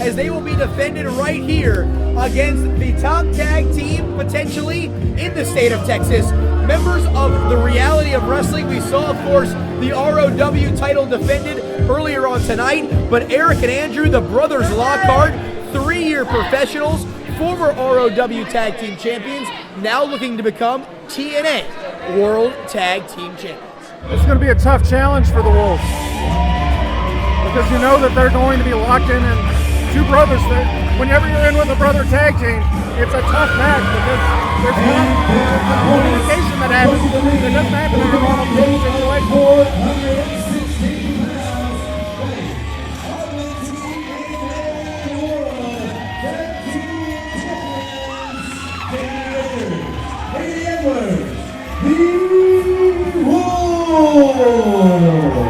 as they will be defended right here against the top tag team potentially in the state of Texas. Members of the Reality of Wrestling. We saw, of course, the ROW title defended earlier on tonight, but Eric and Andrew, the Brothers Lockhart, 3-year professionals, former ROW Tag Team Champions, now looking to become TNA World Tag Team Champions. It's going to be a tough challenge for the Wolves because you know that they're going to be locked in, and two brothers. Whenever you're in with a brother tag team, it's a tough match because there's not communication that happens. It doesn't happen in a normal team situation.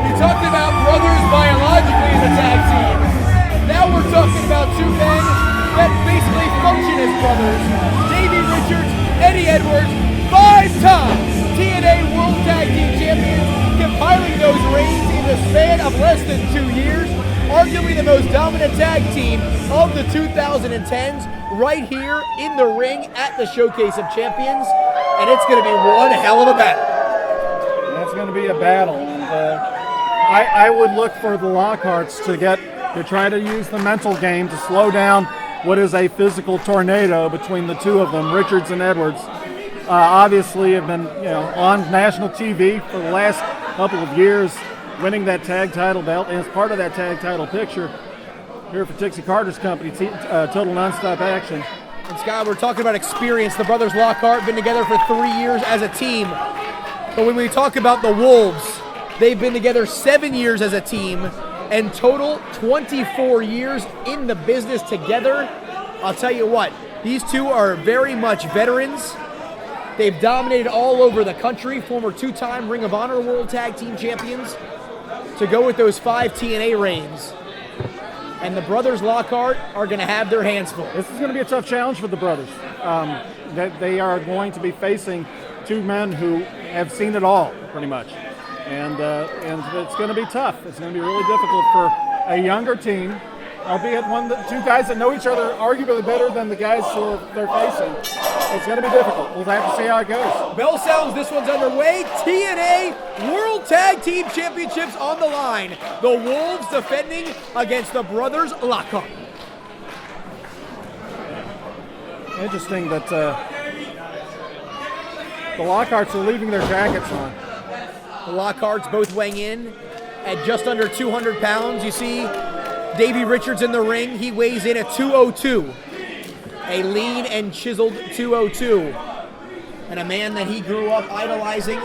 You talked about brothers biologically as a tag team. Now we're talking about two men that basically function as brothers. Davey Richard Eddie Edwards, 5-time TNA World Tag Team Champions, compiling those reigns in the span of less than 2 years. Arguably the most dominant tag team of the 2010s, right here in the ring at the Showcase of Champions. And it's going to be one hell of a battle. It's going to be a battle, and I would look for the Lockharts to try to use the mental game to slow down what is a physical tornado between the two of them, Richards and Edwards. Obviously, have been on national TV for the last couple of years, winning that tag title belt, and as part of that tag title picture here for Dixie Carter's company, Total Nonstop Action. And Scott, we're talking about experience. The Brothers Lockhart been together for 3 years as a team. But when we talk about the Wolves, they've been together 7 years as a team and total 24 years in the business together. I'll tell you what, these two are very much veterans. They've dominated all over the country, former 2-time Ring of Honor World Tag Team Champions, to go with those 5 TNA reigns. And the Brothers Lockhart are going to have their hands full. This is going to be a tough challenge for the brothers. They are going to be facing two men who have seen it all, pretty much. And it's going to be tough. It's going to be really difficult for a younger team, albeit two guys that know each other arguably better than the guys who they're facing. It's going to be difficult. We'll have to see how it goes. Bell sounds, this one's underway. TNA World Tag Team Championships on the line. The Wolves defending against the Brothers Lockhart. Interesting that the Lockharts are leaving their jackets on. The Lockharts both weighing in at just under 200 pounds. You see Davey Richards in the ring. He weighs in at 202. A lean and chiseled 202. And a man that he grew up idolizing,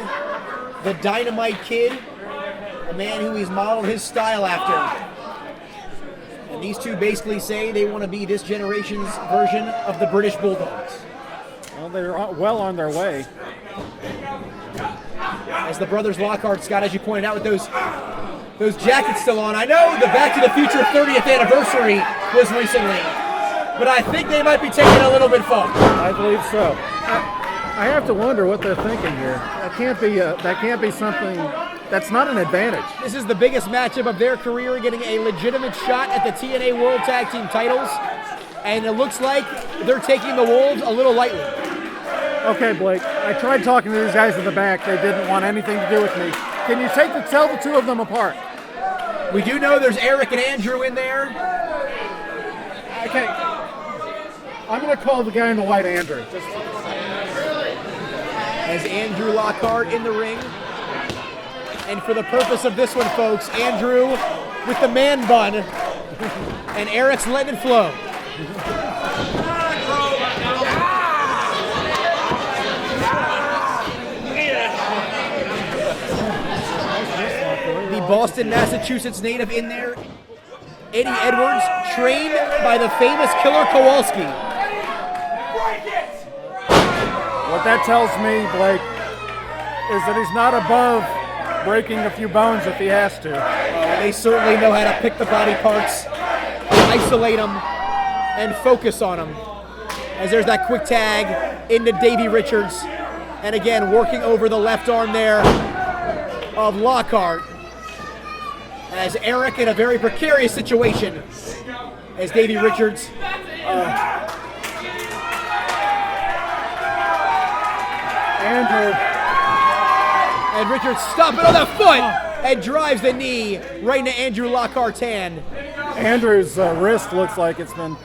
the Dynamite Kid, a man who he's modeled his style after. And these two basically say they want to be this generation's version of the British Bulldogs. Well, they're well on their way. As the Brothers Lockhart, Scott, as you pointed out, with those jackets still on. I know the Back to the Future 30th anniversary was recently, but I think they might be taking it a little bit far. I believe so. I have to wonder what they're thinking here. That can't be something. That's not an advantage. This is the biggest matchup of their career, getting a legitimate shot at the TNA World Tag Team titles, and it looks like they're taking the Wolves a little lightly. Okay, Blake, I tried talking to these guys in the back. They didn't want anything to do with me. Can you tell the two of them apart? We do know there's Eric and Andrew in there. Okay. I'm going to call the guy in the white Andrew. As Andrew Lockhart in the ring. And for the purpose of this one, folks, Andrew with the man bun, and Eric's letting it flow. The Boston, Massachusetts native in there, Eddie Edwards, trained by the famous Killer Kowalski. What that tells me, Blake, is that he's not above breaking a few bones if he has to. They certainly know how to pick the body parts, isolate them, and focus on them. As there's that quick tag into Davey Richards. And again, working over the left arm there of Lockhart. As Eric in a very precarious situation as Davey Richards. Andrew. And Richards stopping on the foot and drives the knee right into Andrew Lockhart's hand. Andrew's wrist looks like it's been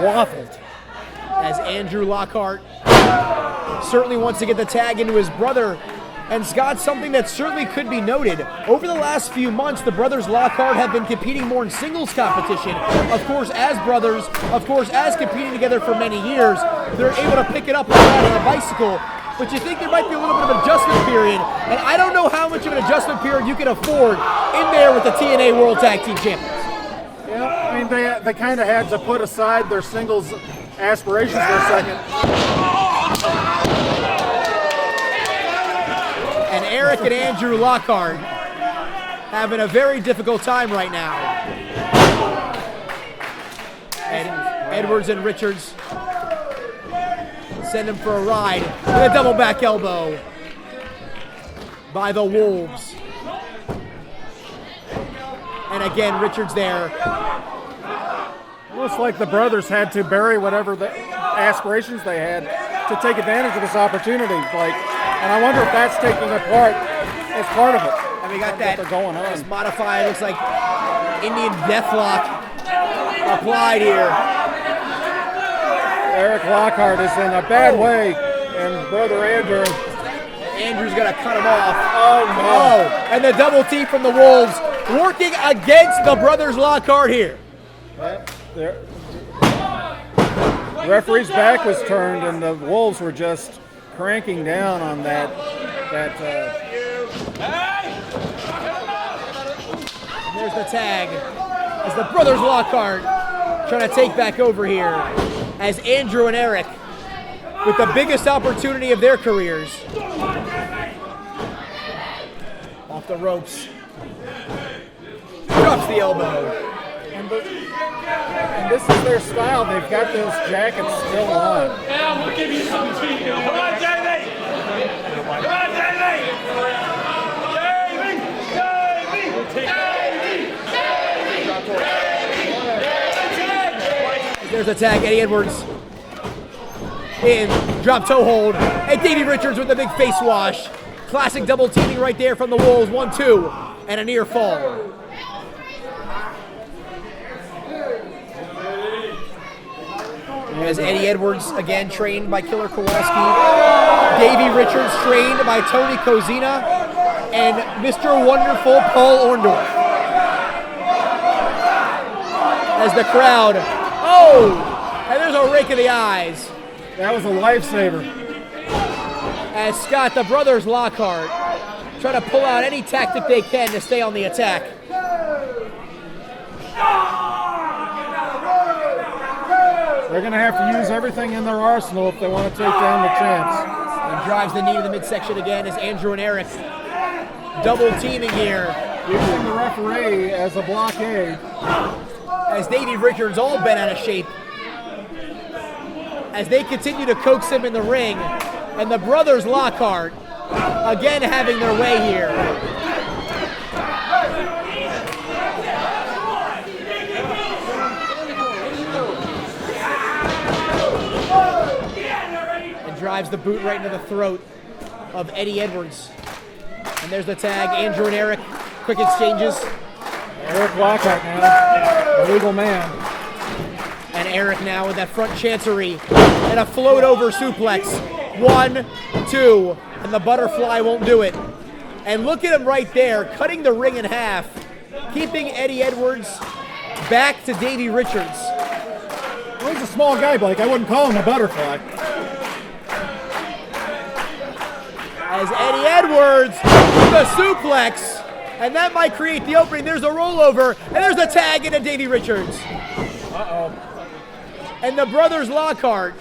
waffled. As Andrew Lockhart certainly wants to get the tag into his brother. And Scott, something that certainly could be noted, over the last few months, the brothers Lockhart have been competing more in singles competition. Of course, as brothers, of course, as competing together for many years, they're able to pick it up like that on a bicycle. But you think there might be a little bit of an adjustment period, and I don't know how much of an adjustment period you can afford in there with the TNA World Tag Team Champions. Yeah, I mean, they kind of had to put aside their singles aspirations for a second. And Eric and Andrew Lockhart having a very difficult time right now. And Edwards and Richards send him for a ride with a double back elbow by the Wolves. And again, Richards there. Looks like the brothers had to bury whatever the aspirations they had to take advantage of this opportunity. And I wonder if that's taking a part as part of it. And we got that going on. It's modified, looks like Indian Deathlock applied here. Eric Lockhart is in a bad way, and brother Andrew. Andrew's gonna cut him off. Oh no! And the double T from the Wolves working against the brothers Lockhart here. The referee's back was turned, and the Wolves were just cranking down on that. There's the tag as the brothers Lockhart trying to take back over here as Andrew and Eric with the biggest opportunity of their careers. Off the ropes. Drops the elbow. And this is their style. They've got those jackets still on. Now we'll give you some tea. Come on, Davey! Come on, Davey! There's a tag, Eddie Edwards in drop toe hold, and Davey Richards with the big face wash. Classic double teaming right there from the Wolves, 1-2, and a near fall. As Eddie Edwards, again trained by Killer Kowalski, Davey Richards trained by Tony Kozina, and Mr. Wonderful Paul Orndorff. As the crowd, and there's a rake of the eyes. That was a lifesaver. As Scott, the brothers Lockhart, try to pull out any tactic they can to stay on the attack. They're going to have to use everything in their arsenal if they want to take down the champs. And drives the knee to the midsection again as Andrew and Eric double teaming here. Using the referee as a blockade. As Davey Richards all bent out of shape. As they continue to coax him in the ring. And the brothers Lockhart again having their way here. And drives the boot right into the throat of Eddie Edwards. And there's the tag, Andrew and Eric, quick exchanges. Eric Lockhart now, the legal man. And Eric now with that front chancery and a float over suplex. 1, 2, and the butterfly won't do it. And look at him right there, cutting the ring in half, keeping Eddie Edwards back to Davey Richards. Well, he's a small guy, Blake. I wouldn't call him a butterfly. As Eddie Edwards with a suplex, and that might create the opening. There's a rollover, and there's a tag into Davey Richards. And the brothers Lockhart,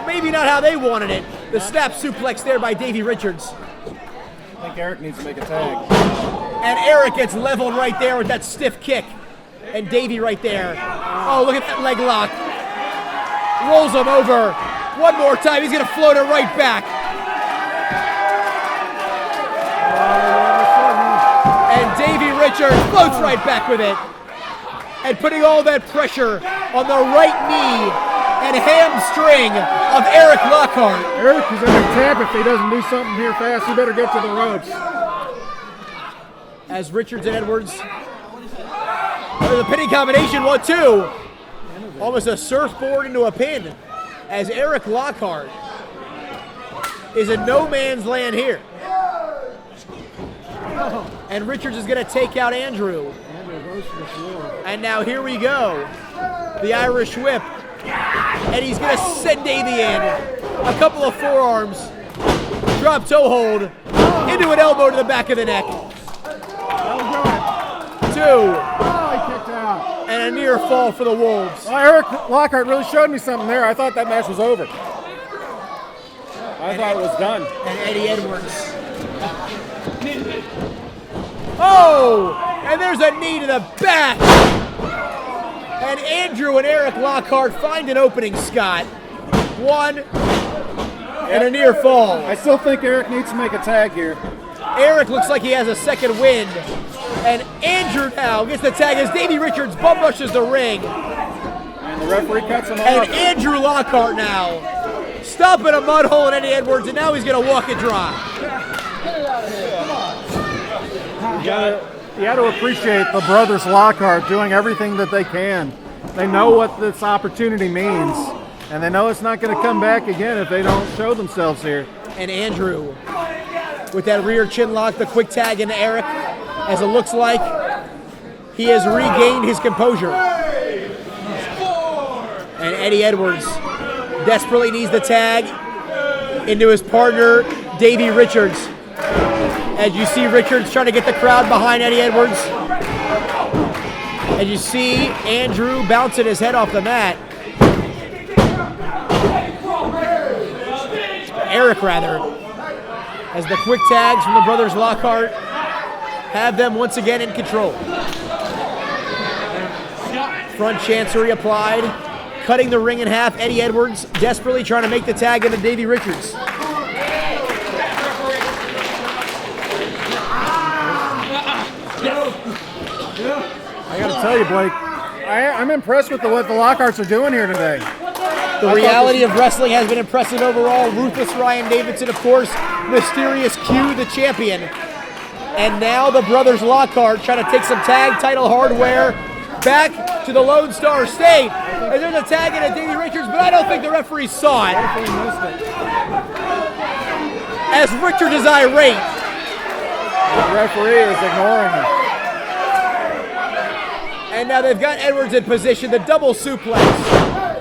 maybe not how they wanted it. The snap suplex there by Davey Richards. I think Eric needs to make a tag. And Eric gets leveled right there with that stiff kick. And Davey right there. Oh, look at that leg lock. Rolls him over. One more time, he's gonna float it right back. Richards floats right back with it. And putting all that pressure on the right knee and hamstring of Eric Lockhart. Eric is in a tap. If he doesn't do something here fast, he better get to the ropes. As Richards and Edwards. The pinning combination, 1-2. Almost a surfboard into a pin. As Eric Lockhart is in no man's land here. And Richards is going to take out Andrew. And now here we go. The Irish whip. And he's going to send Davey in. A couple of forearms. Drop toe hold. Into an elbow to the back of the neck. 2. And a near fall for the Wolves. Well, Eric Lockhart really showed me something there. I thought that match was over. I thought it was done. And Eddie Edwards. Oh! And there's a knee to the back. And Andrew and Eric Lockhart find an opening, Scott. 1 and a near fall. I still think Eric needs to make a tag here. Eric looks like he has a second wind. And Andrew now gets the tag as Davey Richards bum rushes the ring. And the referee cuts him off. And Andrew Lockhart now stomping a mud hole in Eddie Edwards, and now he's going to walk it dry. You got to appreciate the Brothers Lockhart doing everything that they can. They know what this opportunity means, and they know it's not going to come back again if they don't show themselves here. And Andrew with that rear chin lock, the quick tag into Eric, as it looks like he has regained his composure. And Eddie Edwards desperately needs the tag into his partner, Davey Richards. As you see Richards trying to get the crowd behind Eddie Edwards. And you see Andrew bouncing his head off the mat. Eric, rather. As the quick tags from the Brothers Lockhart have them once again in control. Front chancery applied. Cutting the ring in half, Eddie Edwards desperately trying to make the tag into Davey Richards. I got to tell you, Blake, I'm impressed with what the Lockharts are doing here today. The reality of wrestling has been impressive overall. Ruthless Ryan Davidson, of course, Mysterious Q, the champion. And now the Brothers Lockhart trying to take some tag title hardware back to the Lone Star State. And there's a tag into Davey Richards, but I don't think the referee saw it. As Richards is irate. The referee is ignoring him. And now they've got Edwards in position, the double suplex,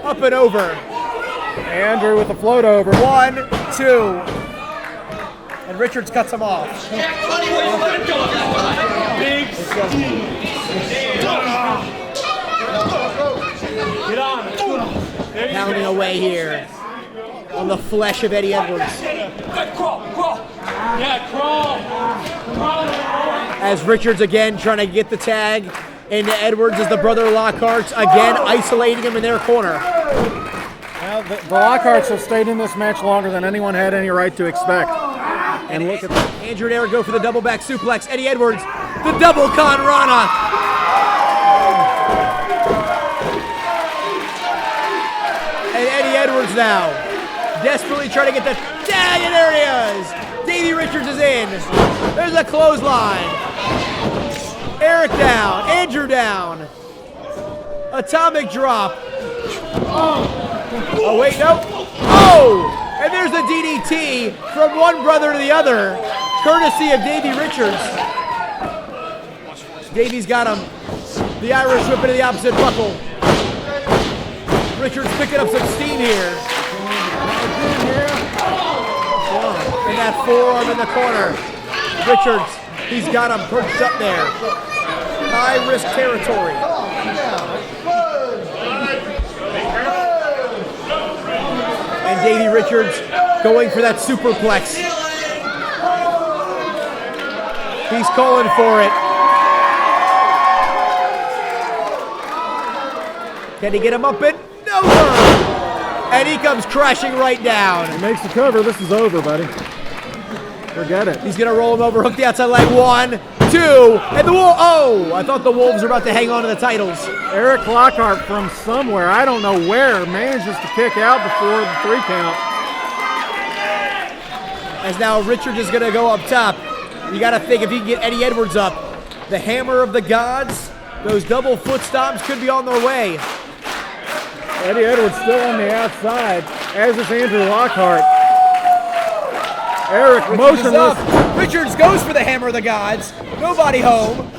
up and over. Andrew with the float over. 1, 2. And Richards cuts him off. Pounding away here on the flesh of Eddie Edwards. As Richards again trying to get the tag into Edwards as the Brother Lockharts again isolating him in their corner. Well, the Lockharts have stayed in this match longer than anyone had any right to expect. And look at that. Andrew and Eric go for the double back suplex. Eddie Edwards, the double con rana. And Eddie Edwards now desperately trying to get the tag, and there he is. Davey Richards is in. There's a clothesline. Eric down, Andrew down. Atomic drop. Oh wait, no. Oh! And there's the DDT from one brother to the other, courtesy of Davey Richards. Davey's got him. The Irish whip into the opposite buckle. Richards picking up some steam here. And that forearm in the corner. Richards, he's got him perched up there. High risk territory. And Davey Richards going for that superplex. He's calling for it. Can he get him up in? No, sir. And he comes crashing right down. He makes the cover. This is over, buddy. Forget it. He's gonna roll him over, hook the outside leg. 1, 2, and the Wolves. Oh, I thought the Wolves were about to hang on to the titles. Eric Lockhart from somewhere, I don't know where, manages to kick out before the 3 count. As now Richard is gonna go up top. You gotta think if he can get Eddie Edwards up, the hammer of the gods, those double foot stomps could be on their way. Eddie Edwards still on the outside, as is Andrew Lockhart. Eric motionless. Richards goes for the hammer of the gods. Nobody home.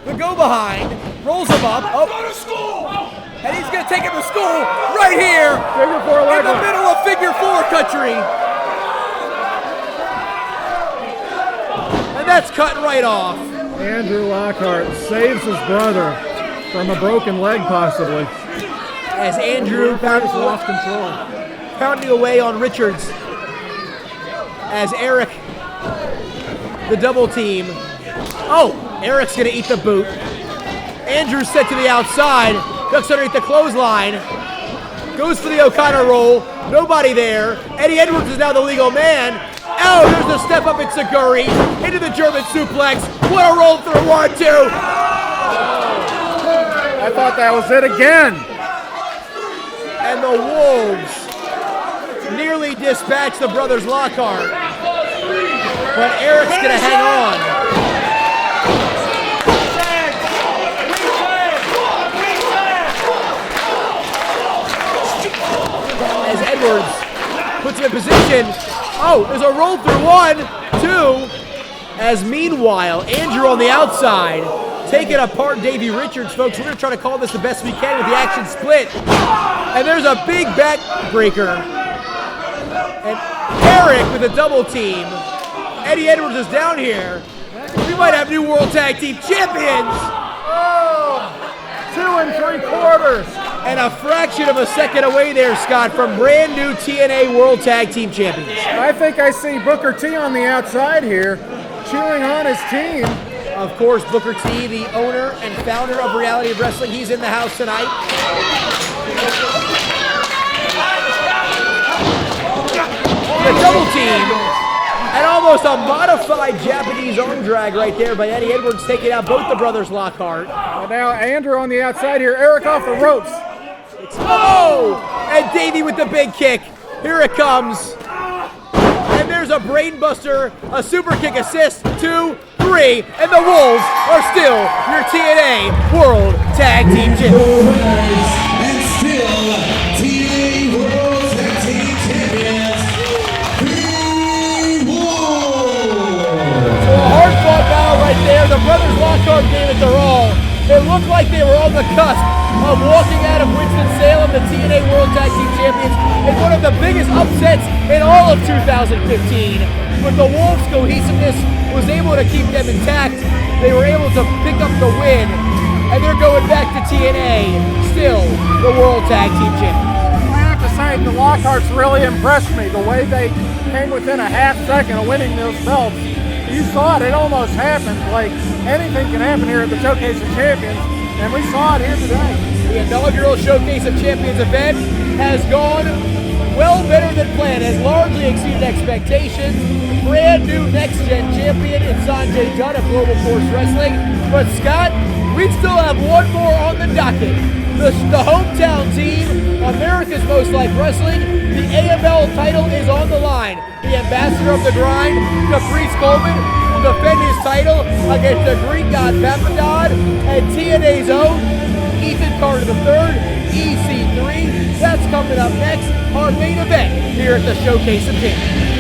The go behind. Rolls him up. Oh. And he's going to take him to school right here. Figure 4 in the middle of figure 4 country. And that's cut right off. Andrew Lockhart saves his brother from a broken leg possibly. As Andrew lost control. Pounding away on Richards. As Eric, the double team. Oh, Eric's gonna eat the boot. Andrew's set to the outside, ducks underneath the clothesline, goes for the O'Connor roll, nobody there. Eddie Edwards is now the legal man. Oh, there's the step up Itsuguri, into the German suplex. What a roll through, 1, 2. I thought that was it again. And the Wolves nearly dispatch the Brothers Lockhart, but Eric's gonna hang on. As Edwards puts him in position. Oh, there's a roll through, 1, 2. As meanwhile, Andrew on the outside, taking apart Davey Richards, folks. We're gonna try to call this the best we can with the action split. And there's a big backbreaker. And Eric with a double team. Eddie Edwards is down here. We might have new World Tag Team Champions. Oh, 2 3/4. And a fraction of a second away there, Scott, from brand new TNA World Tag Team Champions. I think I see Booker T on the outside here, cheering on his team. Of course, Booker T, the owner and founder of Reality of Wrestling, he's in the house tonight. The double team, and almost a modified Japanese arm drag right there by Eddie Edwards, taking out both the Brothers Lockhart. And now Andrew on the outside here, Eric off the ropes. Oh! And Davey with the big kick. Here it comes. And there's a brainbuster, a super kick assist, 2, 3, and the Wolves are still your TNA World Tag Team Champions. And still TNA World Tag Team Champions, the Wolves. So a hard-fought battle right there. The Brothers Lockhart gave it their all. It looked like they were on the cusp of walking out of Winston-Salem, the TNA World Tag Team Champions, in one of the biggest upsets in all of 2015. But the Wolves' cohesiveness was able to keep them intact. They were able to pick up the win, and they're going back to TNA, still the World Tag Team Champions. I have to say, the Lockharts really impressed me. The way they came within a half second of winning those belts. You saw it, it almost happened. Like anything can happen here at the Showcase of Champions, and we saw it here today. The inaugural Showcase of Champions event has gone well better than planned, has largely exceeded expectations. Brand new next-gen champion in Sanjay Dutt of Global Force Wrestling. But Scott, we still have one more on the docket. The hometown team, America's Most Liked Wrestling, the AML title is on the line. The ambassador of the grind, Caprice Coleman, will defend his title against the Greek god Papadon and TNA's own Ethan Carter III, EC3. That's coming up next, our main event here at the Showcase of Champions.